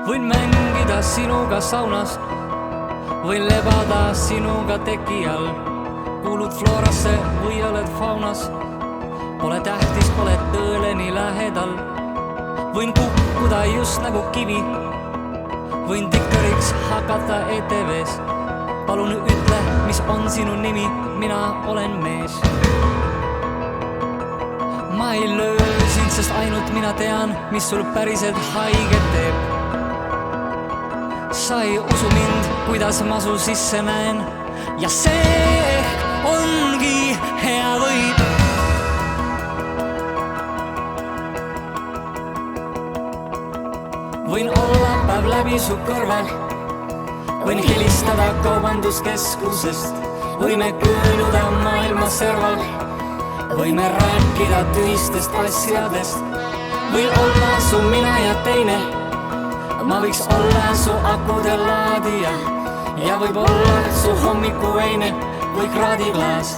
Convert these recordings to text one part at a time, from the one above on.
Võin mängida sinuga saunas, võin lebada sinuga teki all. Kuulud floorasse või oled faunas, pole tähtis, pole tõele nii lähedal. Võin kukkuda just nagu kivi, võin dikkariks hakata ETV-s. Palun ütle, mis on sinu nimi, mina olen mees. Ma ei löö sind, sest ainult mina tean, mis sul päriselt haiget teeb. Sa ei usu mind, kuidas ma su sisse näen, ja see ongi hea võit. Võin olla päev läbi su kõrval, võin helistada kaubanduskeskusest, võime kõõluda maailma serval, võime rääkida tühistest asjadest. Võin olla su mina ja teine, ma võiks olla su akude laadija ja võib olla su hommikuveine või kraadiklaas.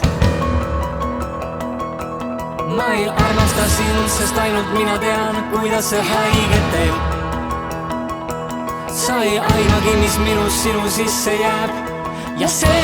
Ma ei armasta sind, sest ainult mina tean, kuidas see haiget teeb. Sa ei aimagi, mis minus sinu sisse jääb, ja see